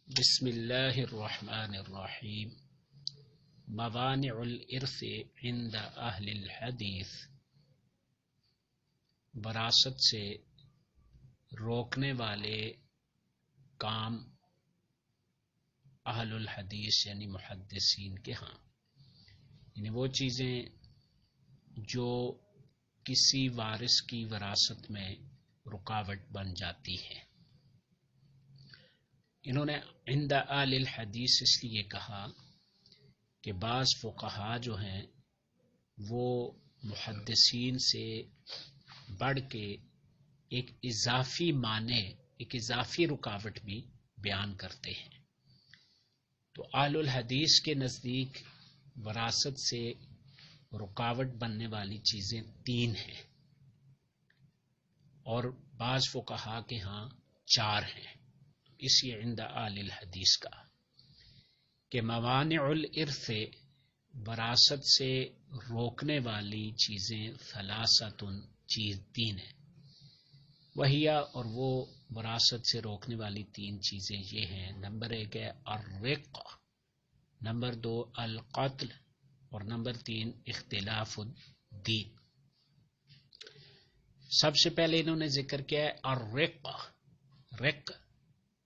بسم اللہ الرحمن الرحیم موانع الارث عند اہل الحدیث، وراثت سے روکنے والے کام اہل الحدیث یعنی محدثین کے ہاں، یعنی وہ چیزیں جو کسی وارث کی وراثت میں رکاوٹ بن جاتی ہیں۔ انہوں نے عند اہل الحدیث اس لیے کہا کہ بعض فقہا جو ہیں وہ محدثین سے بڑھ کے ایک اضافی معنی، ایک اضافی رکاوٹ بھی بیان کرتے ہیں۔ تو اہل الحدیث کے نزدیک وراثت سے رکاوٹ بننے والی چیزیں 3 ہیں، اور بعض فقہا کے ہاں 4 ہیں۔ اسی عند اہل الحدیث کا کہ موانع الارث، وراثت سے روکنے والی چیزیں ثلاثۃ، چیز 3 ہیں۔ وہی، اور وہ وراثت سے روکنے والی 3 چیزیں یہ ہیں: نمبر 1 ہے الرق، نمبر 2 القتل، اور نمبر 3 اختلاف الدین۔ سب سے پہلے انہوں نے ذکر کیا ہے الرق۔ رق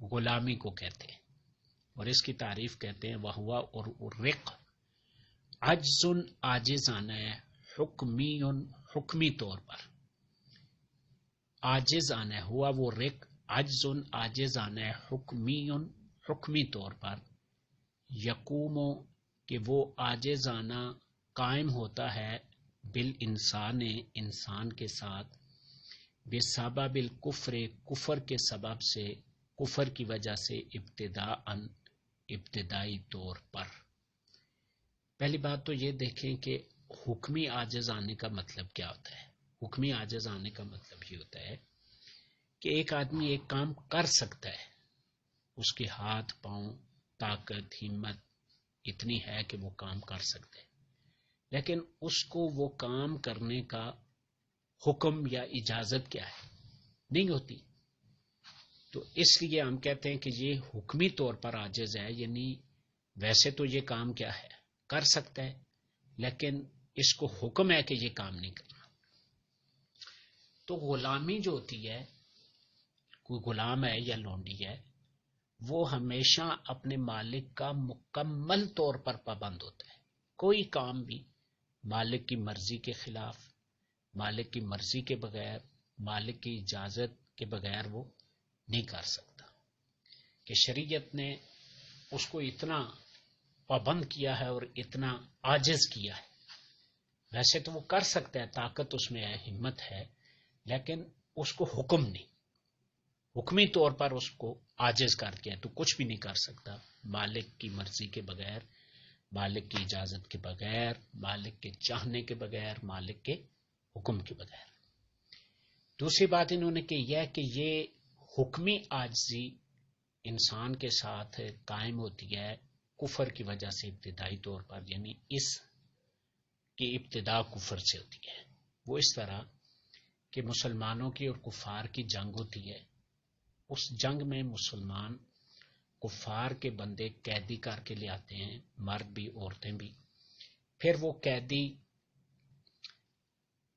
غلامی کو کہتے ہیں، اور اس کی تعریف کہتے ہیں وہ اور رق عجز، عاجزانہ ہے، حکمی طور پر عاجز آنا ہے، ہوا وہ رق عجز عاجزانہ ہے، حکمی طور پر، یقوم کہ وہ عاجزانہ قائم ہوتا ہے، بالانسان انسان کے ساتھ، بسبب الکفر کفر کے سبب سے، کفر کی وجہ سے، ابتدائی طور پر۔ پہلی بات تو یہ دیکھیں کہ حکمی عاجز آنے کا مطلب کیا ہوتا ہے۔ حکمی عاجز آنے کا مطلب یہ ہوتا ہے کہ ایک آدمی ایک کام کر سکتا ہے، اس کے ہاتھ پاؤں طاقت ہمت اتنی ہے کہ وہ کام کر سکتے، لیکن اس کو وہ کام کرنے کا حکم یا اجازت کیا ہے، نہیں ہوتی۔ تو اس لیے ہم کہتے ہیں کہ یہ حکمی طور پر عاجز ہے، یعنی ویسے تو یہ کام کیا ہے، کر سکتا ہے، لیکن اس کو حکم ہے کہ یہ کام نہیں کرنا۔ تو غلامی جو ہوتی ہے، کوئی غلام ہے یا لونڈی ہے، وہ ہمیشہ اپنے مالک کا مکمل طور پر پابند ہوتا ہے۔ کوئی کام بھی مالک کی مرضی کے خلاف، مالک کی مرضی کے بغیر، مالک کی اجازت کے بغیر وہ نہیں کر سکتا، کہ شریعت نے اس کو اتنا پابند کیا ہے اور اتنا عاجز کیا ہے۔ ویسے تو وہ کر سکتا ہے، طاقت اس میں ہے، ہمت ہے، لیکن اس کو حکم نہیں، حکمی طور پر اس کو عاجز کر کے، تو کچھ بھی نہیں کر سکتا مالک کی مرضی کے بغیر، مالک کی اجازت کے بغیر، مالک کے چاہنے کے بغیر، مالک کے حکم کے بغیر۔ دوسری بات انہوں نے کہ یہ حکمی عاجزی انسان کے ساتھ قائم ہوتی ہے کفر کی وجہ سے، ابتدائی طور پر، یعنی اس کی ابتدا کفر سے ہوتی ہے۔ وہ اس طرح کہ مسلمانوں کی اور کفار کی جنگ ہوتی ہے، اس جنگ میں مسلمان کفار کے بندے قیدی کر کے لے آتے ہیں، مرد بھی عورتیں بھی، پھر وہ قیدی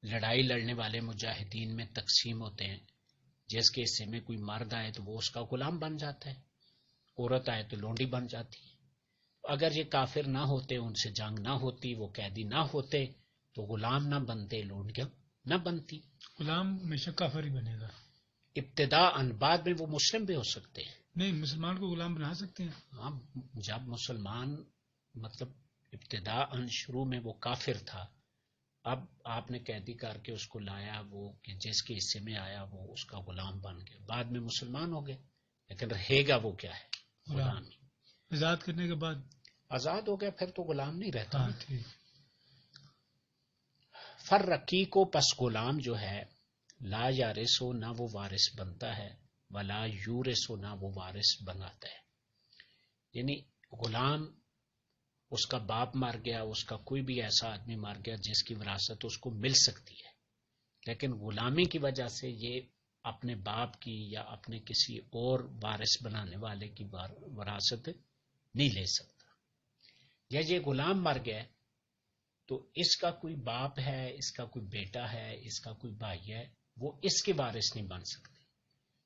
لڑائی لڑنے والے مجاہدین میں تقسیم ہوتے ہیں، جس کے حصے میں کوئی مرد آئے تو وہ اس کا غلام بن جاتا ہے، عورت آئے تو لونڈی بن جاتی ہے۔ اگر یہ کافر نہ ہوتے، ان سے جنگ نہ ہوتی، وہ قیدی نہ ہوتے، تو غلام نہ بنتے، لونڈیاں نہ بنتی۔ غلام ہمیشہ کافر ہی بنے گا ابتداءً، بعد میں وہ مسلم بھی ہو سکتے ہیں۔ نہیں، مسلمان کو غلام بنا سکتے ہیں۔ ہاں، جب مسلمان مطلب ابتداءً شروع میں وہ کافر تھا، اب آپ نے قیدی کر کے اس کو لایا، وہ کہ جس کے حصے میں آیا وہ اس کا غلام بن گیا، بعد میں مسلمان ہو گئے، لیکن رہے گا وہ کیا ہے، غلامی۔ آزاد کرنے کے بعد آزاد ہو گیا پھر تو غلام نہیں رہتا۔ ہاں ٹھیک۔ فرقی کو پس غلام جو ہے، لا یارثو، نہ وہ وارث بنتا ہے، ولا یورثو، نہ وہ وارث بناتا ہے۔ یعنی غلام، اس کا باپ مر گیا، اس کا کوئی بھی ایسا آدمی مر گیا جس کی وراثت اس کو مل سکتی ہے، لیکن غلامی کی وجہ سے یہ اپنے باپ کی یا اپنے کسی اور وارث بنانے والے کی وراثت نہیں لے سکتا. یا یہ غلام مر گیا تو اس کا کوئی باپ ہے، اس کا کوئی بیٹا ہے، اس کا کوئی بھائی ہے، وہ اس کے وارث نہیں بن سکتے،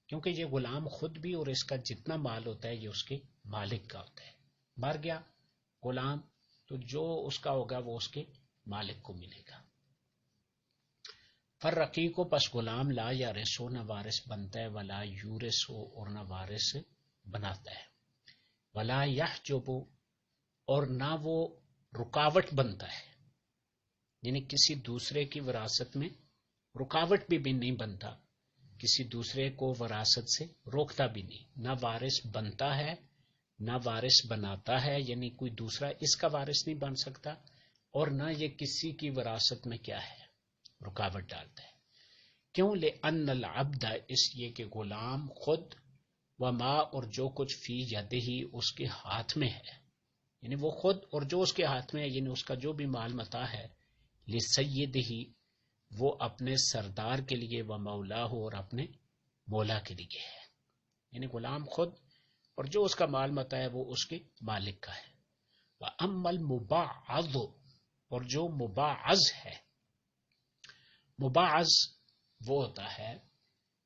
کیونکہ یہ غلام خود بھی اور اس کا جتنا مال ہوتا ہے یہ اس کے مالک کا ہوتا ہے. مر گیا غلام تو جو اس کا ہوگا وہ اس کے مالک کو ملے گا. فر رقیق پس غلام لا یا رسو نہ وارث بنتا ہے، ولا یورثو اور نہ وارث بناتا ہے، ولا یحجب اور نہ وہ رکاوٹ بنتا ہے، یعنی کسی دوسرے کی وراثت میں رکاوٹ بھی نہیں بنتا، کسی دوسرے کو وراثت سے روکتا بھی نہیں. نہ وارث بنتا ہے نہ وارث بناتا ہے، یعنی کوئی دوسرا اس کا وارث نہیں بن سکتا، اور نہ یہ کسی کی وراثت میں کیا ہے رکاوٹ ڈالتا ہے. کیوں؟ لأن العبد اس لیے کہ غلام خود وما اور جو کچھ فی یدہ اس کے ہاتھ میں ہے، یعنی وہ خود اور جو اس کے ہاتھ میں ہے، یعنی اس کا جو بھی مال متاع ہے، لسیدہ وہ اپنے سردار کے لیے، و مولا ہو اور اپنے مولا کے لیے ہے، یعنی غلام خود اور جو اس کا مال متاع ہے وہ اس کے مالک کا ہے. وَأَمَّا الْمُبَعَّضُ اور جو مباعض ہے، مباعض وہ ہوتا ہے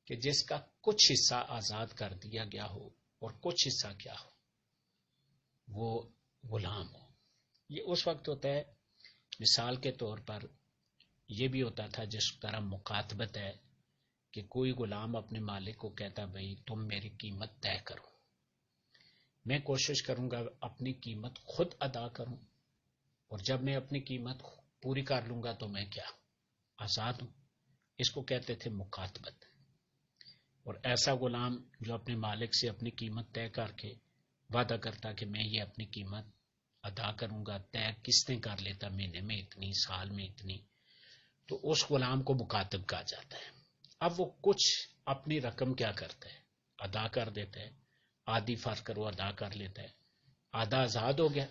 کہ جس کا کچھ حصہ آزاد کر دیا گیا ہو اور کچھ حصہ کیا ہو وہ غلام ہو. یہ اس وقت ہوتا ہے، مثال کے طور پر یہ بھی ہوتا تھا جس طرح مکاتبت ہے کہ کوئی غلام اپنے مالک کو کہتا بھئی تم میری قیمت طے کرو، میں کوشش کروں گا اپنی قیمت خود ادا کروں، اور جب میں اپنی قیمت پوری کر لوں گا تو میں کیا آزاد ہوں. اس کو کہتے تھے مکاتبت. اور ایسا غلام جو اپنے مالک سے اپنی قیمت طے کر کے وعدہ کرتا کہ میں یہ اپنی قیمت ادا کروں گا، طے قسطیں کر لیتا، مہینے میں اتنی، سال میں اتنی، تو اس غلام کو مکاتب کہا جاتا ہے. اب وہ کچھ اپنی رقم کیا کرتا ہے ادا کر دیتا ہے، آدھی فرض کرو ادا کر لیتا ہے، آدھا آزاد ہو گیا،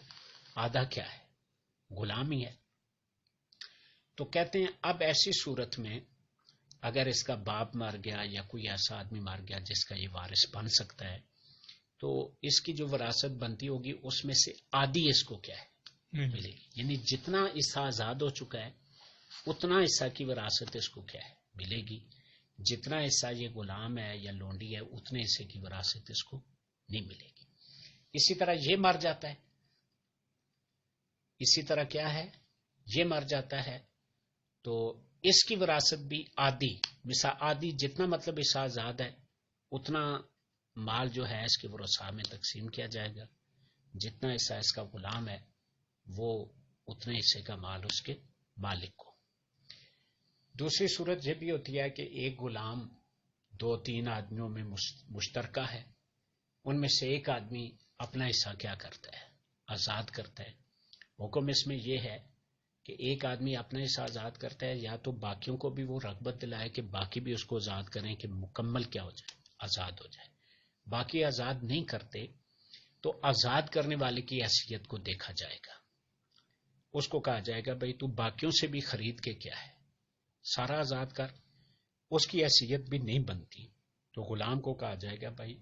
آدھا کیا ہے غلامی ہے. تو کہتے ہیں اب ایسی صورت میں اگر اس کا باپ مر گیا یا کوئی ایسا آدمی مر گیا جس کا یہ وارث بن سکتا ہے، تو اس کی جو وراثت بنتی ہوگی اس میں سے آدھی اس کو کیا ہے ملے گی، یعنی جتنا حصہ آزاد ہو چکا ہے اتنا حصہ کی وراثت اس کو کیا ہے ملے گی. جتنا حصہ یہ غلام ہے یا لونڈی ہے اتنے حصے کی وراثت اس کو نہیں ملے گی. اسی طرح یہ مر جاتا ہے، اسی طرح کیا ہے یہ مر جاتا ہے تو اس کی وراثت بھی آدھی، مثلا آدھی جتنا مطلب حصہ آزاد ہے اتنا مال جو ہے اس کے ورثاء میں تقسیم کیا جائے گا، جتنا حصہ اس کا غلام ہے وہ اتنے حصے کا مال اس کے مالک کو. دوسری صورت یہ بھی ہوتی ہے کہ ایک غلام 2-3 آدمیوں میں مشترکہ ہے، ان میں سے ایک آدمی اپنا حصہ کیا کرتا ہے آزاد کرتا ہے. حکم اس میں یہ ہے کہ ایک آدمی اپنا حصہ آزاد کرتا ہے، یا تو باقیوں کو بھی وہ رغبت دلائے کہ باقی بھی اس کو آزاد کریں کہ مکمل کیا ہو جائے آزاد ہو جائے. باقی آزاد نہیں کرتے تو آزاد کرنے والے کی حیثیت کو دیکھا جائے گا، اس کو کہا جائے گا بھئی تو باقیوں سے بھی خرید کے کیا ہے سارا آزاد کر. اس کی حیثیت بھی نہیں بنتی تو غلام کو کہا جائے گا بھائی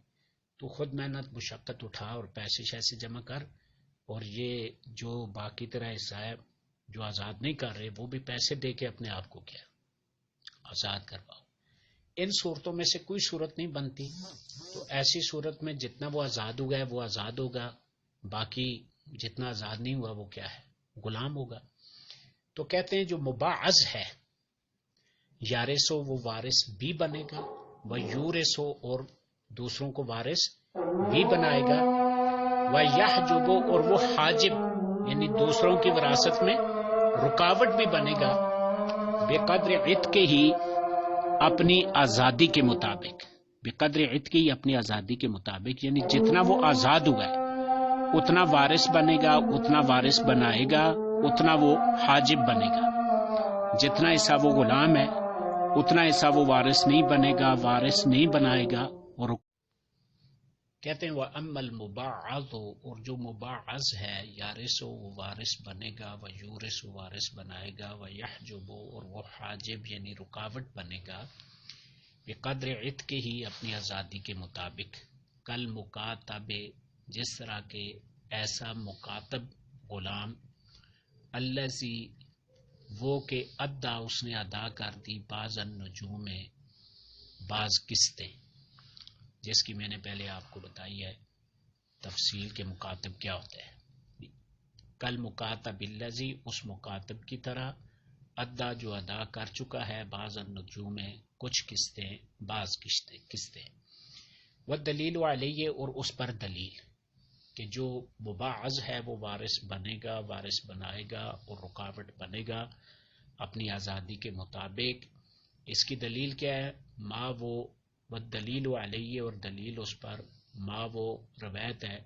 تو خود محنت مشقت اٹھا اور پیسے شیسے جمع کر، اور یہ جو باقی تیرا حصہ ہے جو آزاد نہیں کر رہے وہ بھی پیسے دے کے اپنے آپ کو کیا آزاد کرواؤ. ان صورتوں میں سے کوئی صورت نہیں بنتی تو ایسی صورت میں جتنا وہ آزاد ہوا ہے وہ آزاد ہوگا، باقی جتنا آزاد نہیں ہوا وہ کیا ہے غلام ہوگا. تو کہتے ہیں جو مباعض ہے یارثو وہ وارث بھی بنے گا، وہ یورثو اور دوسروں کو وارث بھی بنائے گا، وہ یحجب اور وہ حاجب یعنی دوسروں کی وراثت میں رکاوٹ بھی بنے گا، بے قدر عتق ہی اپنی آزادی کے مطابق، بے قدر عتق ہی اپنی آزادی کے مطابق، یعنی جتنا وہ آزاد ہوا ہے اتنا وارث بنے گا، اتنا وارث بنائے گا، اتنا وہ حاجب بنے گا. جتنا حصہ وہ غلام ہے اتنا حصہ وہ وارث نہیں بنے گا، وارث نہیں بنائے گا. اور کہتے ہیں وَأَمَّا الْمُبَعَّضُ اور جو مباعض ہے یارث وہ وارث بنے گا، و یورث وارث بنائے گا، و یحجب اور وہ حاجب یعنی رکاوٹ بنے گا. بقدر عتق ہی اپنی آزادی کے مطابق، کل مکاتب جس طرح کے ایسا مکاتب غلام، الذی وہ کہ ادا اس نے ادا کر دی بعض النجوم میں بعض قسطیں، جس کی میں نے پہلے آپ کو بتائی ہے تفصیل کے مکاتب کیا ہوتا ہے. کل مکاتب الذی اس مکاتب کی طرح، ادا جو ادا کر چکا ہے، بعض النجوم میں کچھ قسطیں بعض قسطیں. والدلیل علیہ اور اس پر دلیل کہ جو مباعض ہے وہ وارث بنے گا، وارث بنائے گا اور رکاوٹ بنے گا اپنی آزادی کے مطابق. اس کی دلیل کیا ہے؟ ما وہ والدلیل علیہ اور دلیل اس پر ما وہ روایت ہے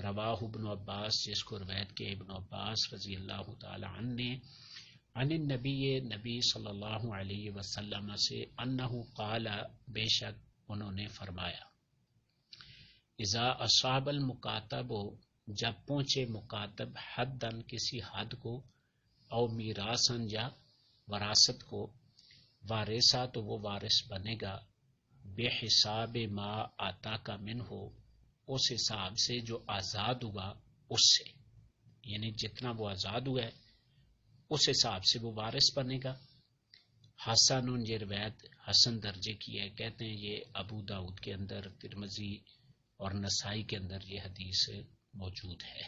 رواہ ابن عباس جس کو روایت کے ابن عباس رضی اللہ تعالی عنہ نے عن النبی نبی صلی اللہ علیہ وسلم سے انہ قال بے شک انہوں نے فرمایا اذا اصاب المکاتب جب پہنچے مکاتب حدن کسی حد کو او میراثن یا وراثت کو وارثہ تو وہ وارث بنے گا بے حساب ما آتا کا من ہو اس حساب سے جو آزاد ہوا اس سے، یعنی جتنا وہ آزاد ہوا ہے اس حساب سے وہ وارث بنے گا. حسن یہ روایت حسن درجے کی ہے، کہتے ہیں یہ ابو داؤد کے اندر، ترمذی اور نسائی کے اندر یہ حدیث موجود ہے.